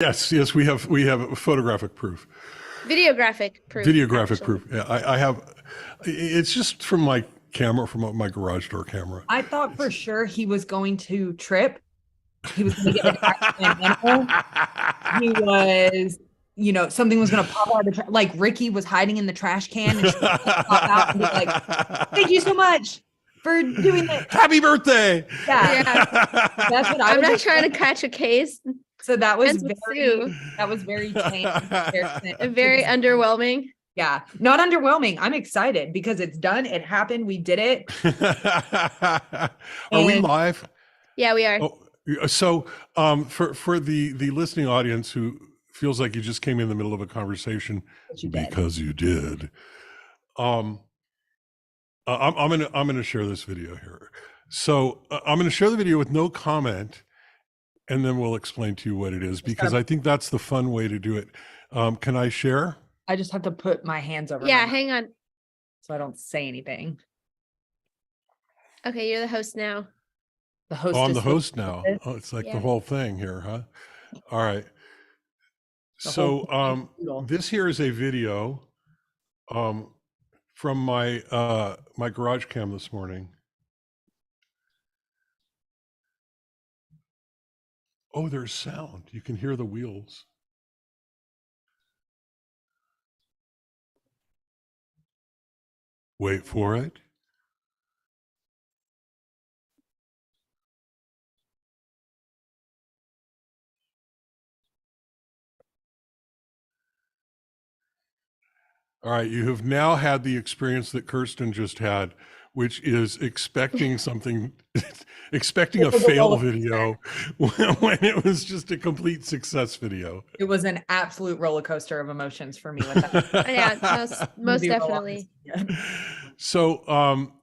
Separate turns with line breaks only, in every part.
Yes, we have photographic proof.
Videographic proof.
Videographic
actually.
proof. Yeah, I have. It's just from my camera, from my garage door camera.
I thought for sure he was going to trip. He was going to get attacked by an animal. He was, something was going to pop out of the like Ricky was hiding in the trash can and she was gonna pop out and be like, "Thank you so much for doing that.
Happy birthday!"
Yeah, that's what
I'm not trying to catch a case.
So that was
Depends what
very tame.
Very underwhelming.
Yeah, not underwhelming. I'm excited because it's done. It happened. We did it.
Are we live?
Yeah, we are.
Oh, so for the listening audience who feels like you just came in the middle of a conversation because you did, I'm gonna share this video here. So I'm gonna share the video with no comment, and then we'll explain to you what it is, because I think that's the fun way to do it. Can I share?
I just have to put my hands over.
Yeah, hang on.
So I don't say anything.
Okay, you're the host now.
The host.
Oh, I'm the host now. Oh, it's like the whole thing here, huh? All right. So this here is a video from my my garage cam this morning. Oh, there's sound. You can hear the wheels. Wait for it. All right, you have now had the experience that Kirsten just had, which is expecting something, expecting a fail video when it was just a complete success video.
It was an absolute roller coaster of emotions for me with that.
Yeah, most definitely.
So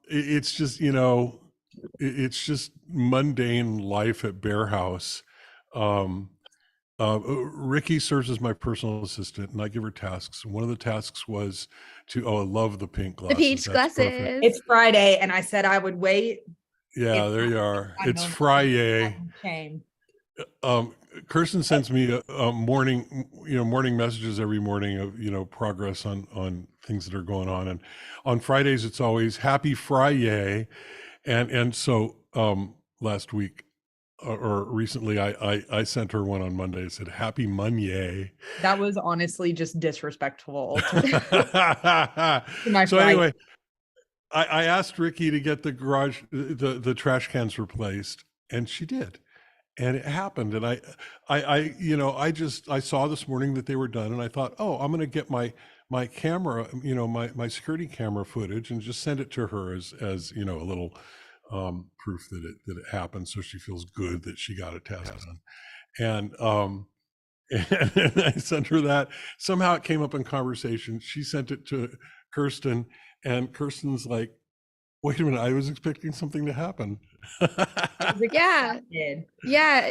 it's just, it's just mundane life at Bear House. Ricky serves as my personal assistant, and I give her tasks. One of the tasks was to, I love the pink glasses.
The peach glasses. Perfect.
It's Friday, and I said I would wait.
Yeah, there you are. It's Friday. Shame. Kirsten sends me a morning messages every morning of, progress on things that are going on. And on Fridays, it's always happy Friday. And so last week, or recently, I sent her one on Monday. It said "Happy Monday."
That was honestly just disrespectful.
So anyway, I asked Ricky to get the garage, the trash cans replaced, and she did, and it happened. And I saw this morning that they were done, and I thought, oh, I'm going to get my camera, my security camera footage, and just send it to her as a little proof that it happened, so she feels good that she got a test done. And I sent her that. Somehow it came up in conversation. She sent it to Kirsten, and Kirsten's like, wait a minute, I was expecting something to happen.
Yeah,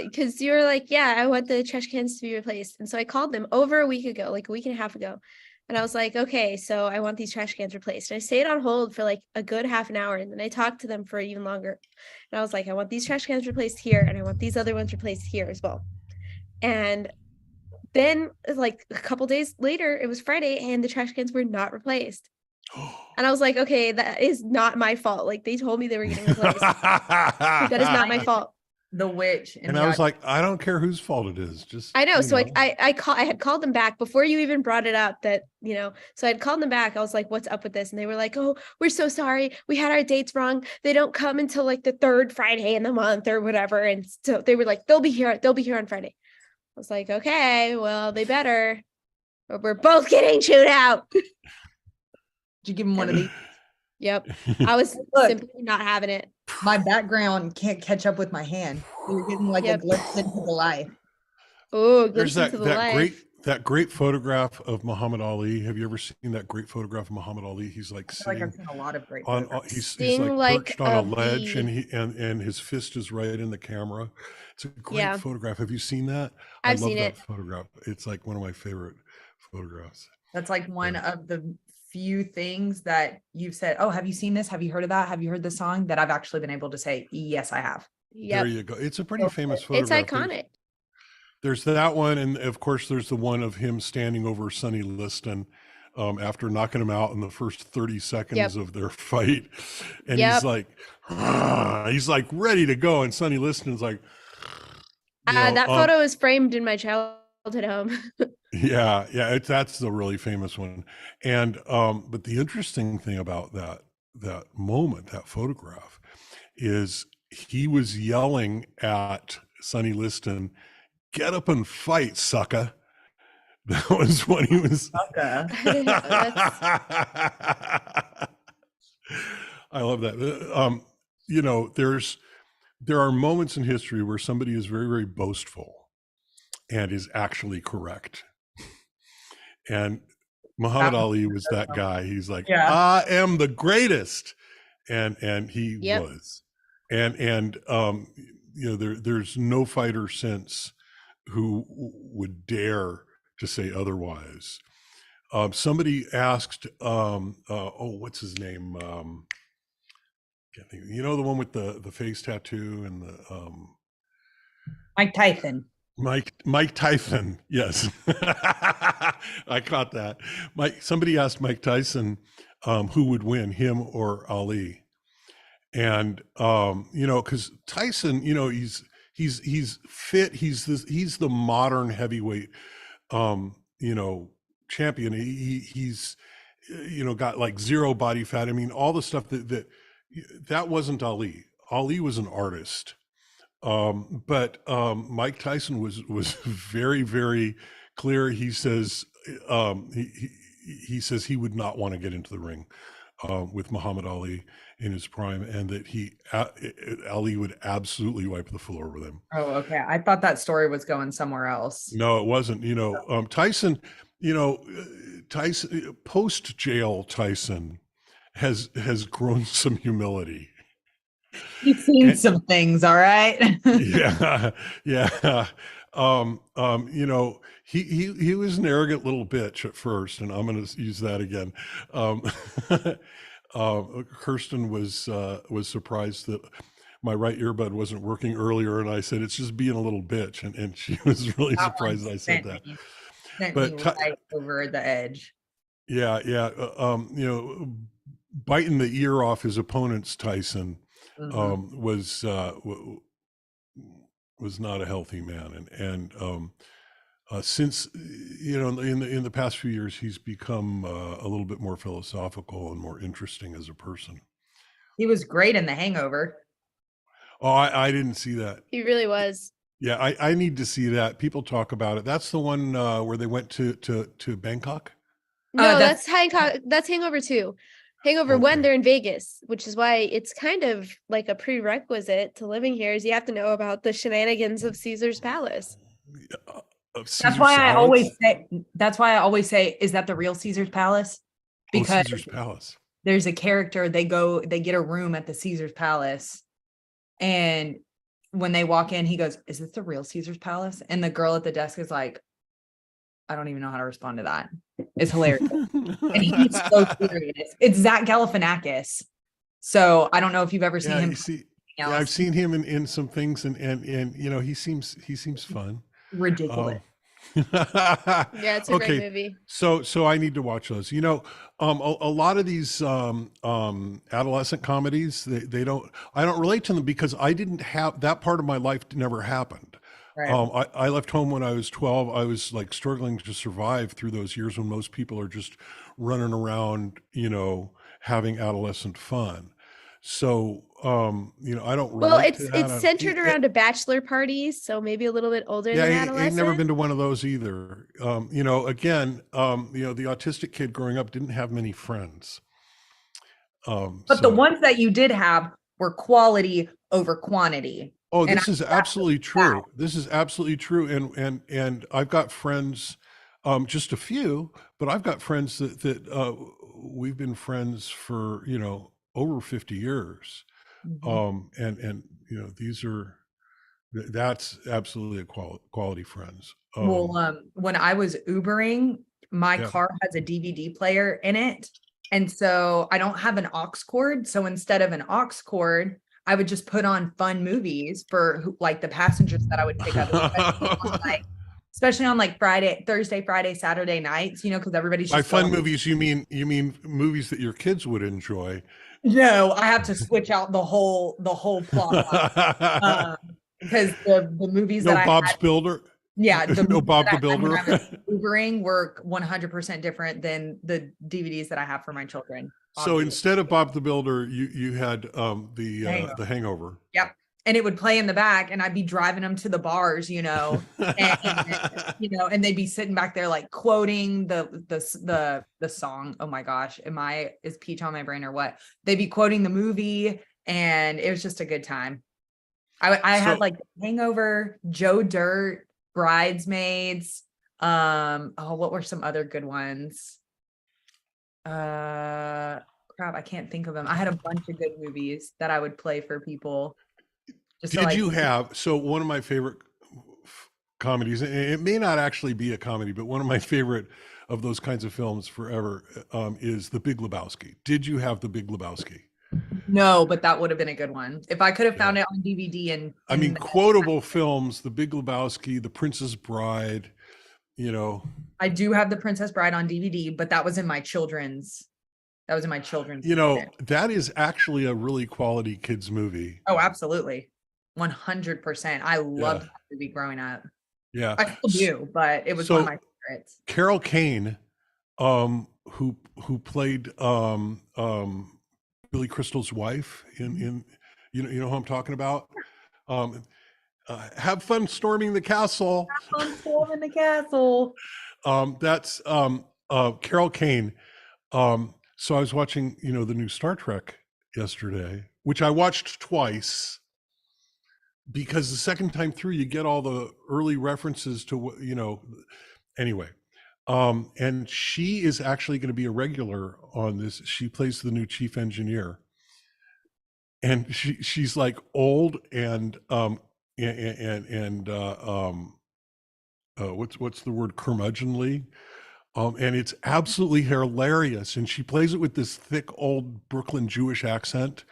because you were like, yeah, I want the trash cans to be replaced. And so I called them over a week ago, like a week and a half ago. And I was like, okay, so I want these trash cans replaced. And I stayed on hold for like a good half an hour. And then I talked to them for even longer. And I was like, I want these trash cans replaced here. And I want these other ones replaced here as well. And then like a couple days later, it was Friday and the trash cans were not replaced. And I was like, okay, that is not my fault. Like they told me they were getting replaced. That is not my fault.
The witch.
And I was like, I don't care whose fault it is. Just
I know. So I had called them back before you even brought it up that, so I'd called them back. I was like, what's up with this? And they were like, oh, we're so sorry. We had our dates wrong. They don't come until like the third Friday in the month or whatever. And so they were like, they'll be here on Friday. I was like, okay, well, they better, or we're both getting chewed out.
Did you give them one of these?
Yep. I was simply not having it.
My background can't catch up with my hand. You're getting like a glimpse into the life.
Oh,
there's that great photograph of Muhammad Ali. Have you ever seen that great photograph of Muhammad Ali? He's like sitting
I've seen a lot of great
he's like perched on a ledge, and his fist is right in the camera. It's a great photograph. Have you seen that?
I've
love
seen
that
it.
Photograph. It's like one of my favorite photographs.
That's like one of the few things that you've said, oh, have you seen this? Have you heard of that? Have you heard the song? That I've actually been able to say, yes, I have.
Yep.
There you go. It's a pretty famous photograph.
It's iconic.
there's that one, and of course there's the one of him standing over Sonny Liston after knocking him out in the first 30 seconds of their fight, and he's like ready to go, and Sonny Liston's like,
that photo is framed in my childhood home.
yeah, that's the really famous one. And but the interesting thing about that moment, that photograph, is he was yelling at Sonny Liston, "Get up and fight, sucker." That was when he was. I love that. You know, there are moments in history where somebody is very, very boastful and is actually correct. And Muhammad Ali was that guy. He's like, I am the greatest. And he was. And you know, there's no fighter since who would dare to say otherwise. Somebody asked, what's his name? Can't think. You know, the one with the face tattoo and the
Mike Tyson.
Mike Tyson. Yes, I caught that. Somebody asked Mike Tyson who would win, him or Ali, and you know, because Tyson, you know, he's fit. He's the modern heavyweight, you know, champion. He's you know, got like zero body fat. I mean, all the stuff that wasn't Ali. Ali was an artist. But Mike Tyson was very, very clear. He says he says he would not want to get into the ring with Muhammad Ali in his prime, and that Ali would absolutely wipe the floor with him.
Oh, okay. I thought that story was going somewhere else.
No, it wasn't. You know, Tyson. You know, Tyson post jail. Tyson has grown some humility.
He's seen some things, all right.
yeah. You know, he was an arrogant little bitch at first, and I'm going to use that again. Kirsten was surprised that my right earbud wasn't working earlier, and I said it's just being a little bitch, and she was really surprised I said that.
But right over the edge.
Yeah. You know, biting the ear off his opponents, Tyson. Was not a healthy man, and since, you know, in the past few years, he's become a little bit more philosophical and more interesting as a person.
He was great in The Hangover.
Oh, I didn't see that.
He really was.
Yeah, I need to see that. People talk about it. That's the one where they went to Bangkok.
No, that's Hancock. That's Hangover 2. Hangover 1, they're in Vegas, which is why it's kind of like a prerequisite to living here is you have to know about the shenanigans of Caesar's Palace.
That's why I always say, is that the real Caesar's Palace? Because
Caesar's Palace.
There's a character, they get a room at the Caesar's Palace, and when they walk in, he goes, is this the real Caesar's Palace? And the girl at the desk is like, I don't even know how to respond to that. It's hilarious. And he's so serious. It's Zach Galifianakis. So I don't know if you've ever seen him.
I've seen him in some things, and you know, he seems fun.
Ridiculous.
Yeah, it's a great movie.
So I need to watch those. You know, a lot of these adolescent comedies, I don't relate to them because I didn't have that part of my life never happened. Right. I left home when I was 12. I was like struggling to survive through those years when most people are just running around, you know, having adolescent fun. So, you know, I don't.
Well, it's centered around a bachelor party, so maybe a little bit older than adolescent.
I've never been to one of those either. You know, again, you know, the autistic kid growing up didn't have many friends.
But the ones that you did have were quality over quantity.
Oh, this is absolutely true. This is absolutely true. And I've got friends, just a few, but I've got friends that we've been friends for, you know, over 50 years. And you know, that's absolutely a quality friends.
Well, when I was Ubering, my car has a DVD player in it. And so I don't have an aux cord. So instead of an aux cord, I would just put on fun movies for like the passengers that I would pick up, like especially on like Thursday, Friday, Saturday nights, because everybody's
By
just
fun
going.
movies, you mean movies that your kids would enjoy.
No, I have to switch out the whole plot line. Because the movies that
No
I
Bob's
had,
Builder.
yeah, the
No
movies
Bob
that
the
I had when
Builder.
I was Ubering were 100% different than the DVDs that I have for my children.
So
Obviously.
instead of Bob the Builder, you had
Hangover.
the Hangover.
Yep. And it would play in the back, and I'd be driving them to the bars, and they'd be sitting back there like quoting the song. Oh my gosh, is Peach on my brain or what? They'd be quoting the movie, and it was just a good time. I had like Hangover, Joe Dirt, Bridesmaids. What were some other good ones? Crap, I can't think of them. I had a bunch of good movies that I would play for people.
Did you have, so one of my favorite comedies, and it may not actually be a comedy, but one of my favorite of those kinds of films forever is The Big Lebowski. Did you have The Big Lebowski?
No, but that would have been a good one. If I could have found it on DVD and
I mean, quotable films, The Big Lebowski, The Princess Bride,
I do have The Princess Bride on DVD, but that was in my children's.
That is actually a really quality kids movie.
Oh, absolutely. 100%. I loved that movie growing up.
Yeah.
I still do, but it was one of my favorites.
Carol Kane, who played Billy Crystal's wife in you know who I'm talking about? Have fun storming the castle.
Have fun storming the castle.
That's Carol Kane. So I was watching, the new Star Trek yesterday, which I watched twice, because the second time through you get all the early references to what, anyway. And she is actually going to be a regular on this. She plays the new chief engineer, and she's like old and what's the word, curmudgeonly. And it's absolutely hilarious. And she plays it with this thick old Brooklyn Jewish accent.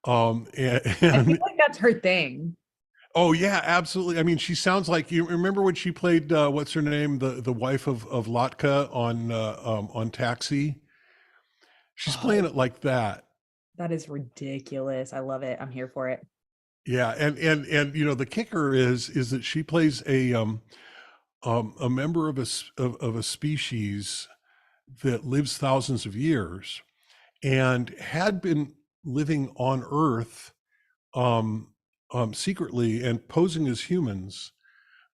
And
I feel like that's her thing.
Oh yeah, absolutely. I mean, she sounds like, you remember when she played what's her name, the wife of Latka on Taxi. She's playing it like that.
That is ridiculous. I love it. I'm here for it.
Yeah, and the kicker is that she plays a member of a species that lives thousands of years and had been living on Earth secretly and posing as humans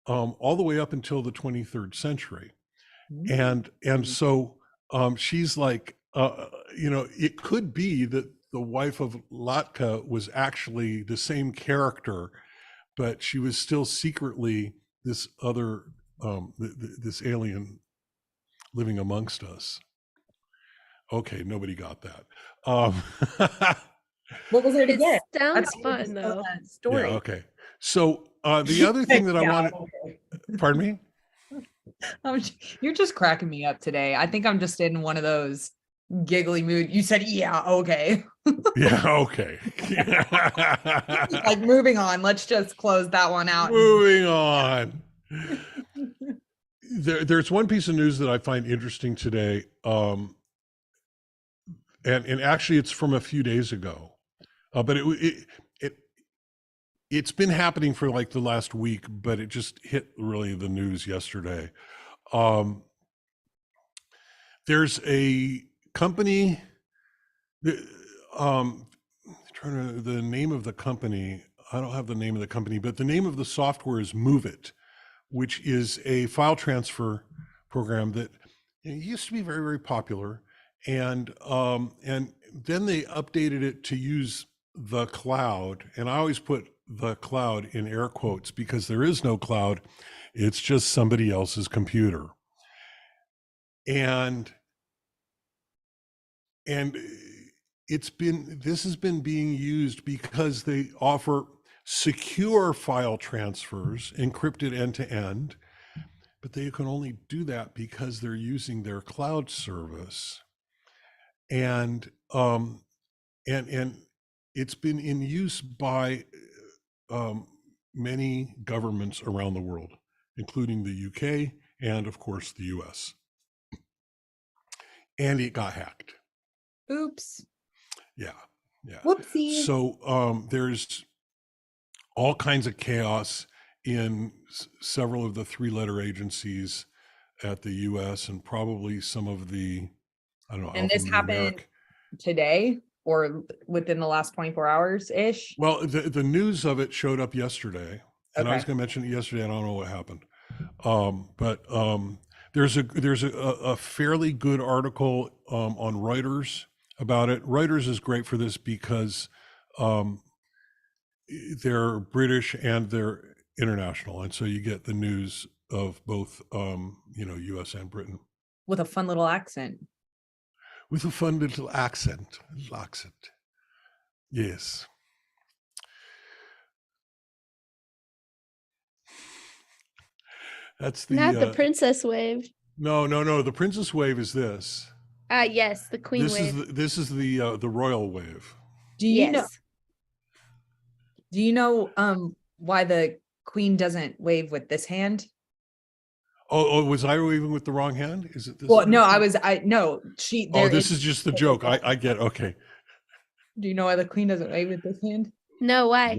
all the way up until the 23rd century. And so she's like, it could be that the wife of Latka was actually the same character, but she was still secretly this other this alien living amongst us. Okay, nobody got that.
What was there to get?
Sounds fun though.
Story.
Yeah, okay. So the other thing that I wanted, pardon me?
You're just cracking me up today. I think I'm just in one of those giggly mood. You said, yeah, okay.
Yeah, okay.
Like, moving on. Let's just close that one out.
Moving on. There's one piece of news that I find interesting today. And actually it's from a few days ago. But it's been happening for like the last week, but it just hit really the news yesterday. There's a company, the name of the company, I don't have the name of the company, but the name of the software is Move It, which is a file transfer program that used to be very, very popular. And then they updated it to use the cloud. And I always put the cloud in air quotes because there is no cloud. It's just somebody else's computer. And this has been being used because they offer secure file transfers encrypted end to end, but they can only do that because they're using their cloud service. And it's been in use by many governments around the world, including the UK and, of course, the US. And it got hacked.
Oops.
Yeah. Yeah.
Whoopsie.
So there's all kinds of chaos in several of the 3-letter agencies at the US and probably some of the, I don't know,
And this happened today or within the last 24 hours ish?
Well, the news of it showed up yesterday, and I was
Okay.
going to mention it yesterday. And I don't know what happened, but there's a fairly good article on Reuters about it. Reuters is great for this because they're British and they're international, and so you get the news of both, U.S. and Britain
With a fun little accent.
with a fun little accent. Yes. That's the
Not the princess wave.
No. The princess wave is this.
Yes, the queen wave.
This is the royal wave.
Do you know why the queen doesn't wave with this hand?
Oh, was I waving with the wrong hand? Is it this?
Well, no, no, she.
Oh, this is just the joke. I get, okay.
Do you know why the queen doesn't wave with this hand?
No, why?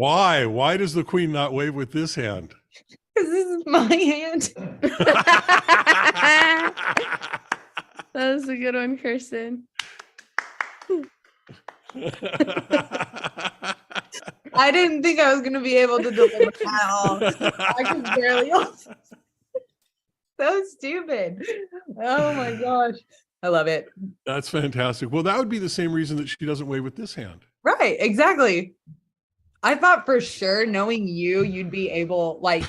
Why does the queen not wave with this hand?
Because this is my hand.
That was a good one, Kirsten.
I didn't think I was going to be able to deliver that all. I could barely. So stupid. Oh my gosh. I love it.
That's fantastic. Well, that would be the same reason that she doesn't wave with this hand.
Right, exactly. I thought for sure, knowing you, you'd be able, like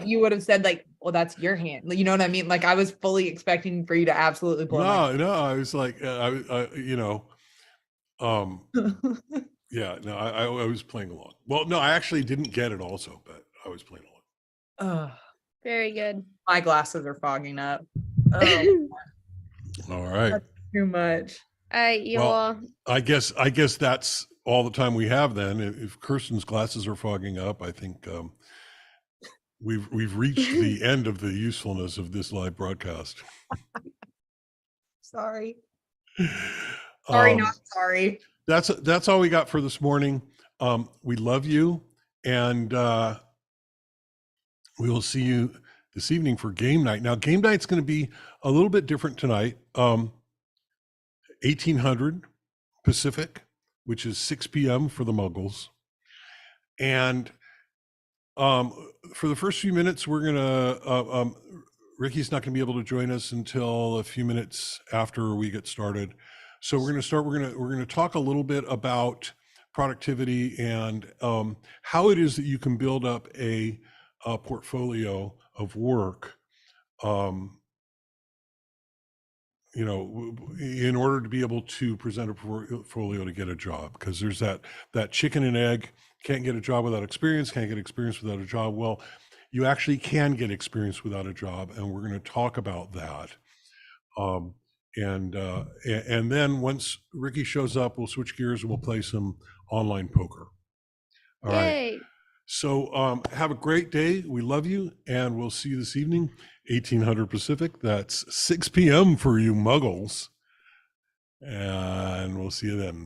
you would have said, like, well, that's your hand. You know what I mean? Like, I was fully expecting for you to absolutely blow.
No, I was like, yeah, no, I was playing along. Well, no, I actually didn't get it also, but I was playing along.
Very good.
My glasses are fogging up. Oh,
all right.
That's too much.
Well, I guess that's all the time we have then. If Kirsten's glasses are fogging up, I think we've reached the end of the usefulness of this live broadcast.
Sorry. Sorry, not sorry.
That's all we got for this morning. We love you, and we will see you this evening for game night. Now, game night's going to be a little bit different tonight. 1800 Pacific, which is 6 p.m. for the Muggles. And for the first few minutes, we're going to, Ricky's not going to be able to join us until a few minutes after we get started. So we're going to talk a little bit about productivity and how it is that you can build up a portfolio of work, in order to be able to present a portfolio to get a job, because there's that chicken and egg, can't get a job without experience, can't get experience without a job. Well, you actually can get experience without a job, and we're going to talk about that. And then once Ricky shows up, we'll switch gears and we'll play some online poker. All right. So have a great day. We love you, and we'll see you this evening, 1800 Pacific. That's 6 p.m. for you Muggles. And we'll see you then.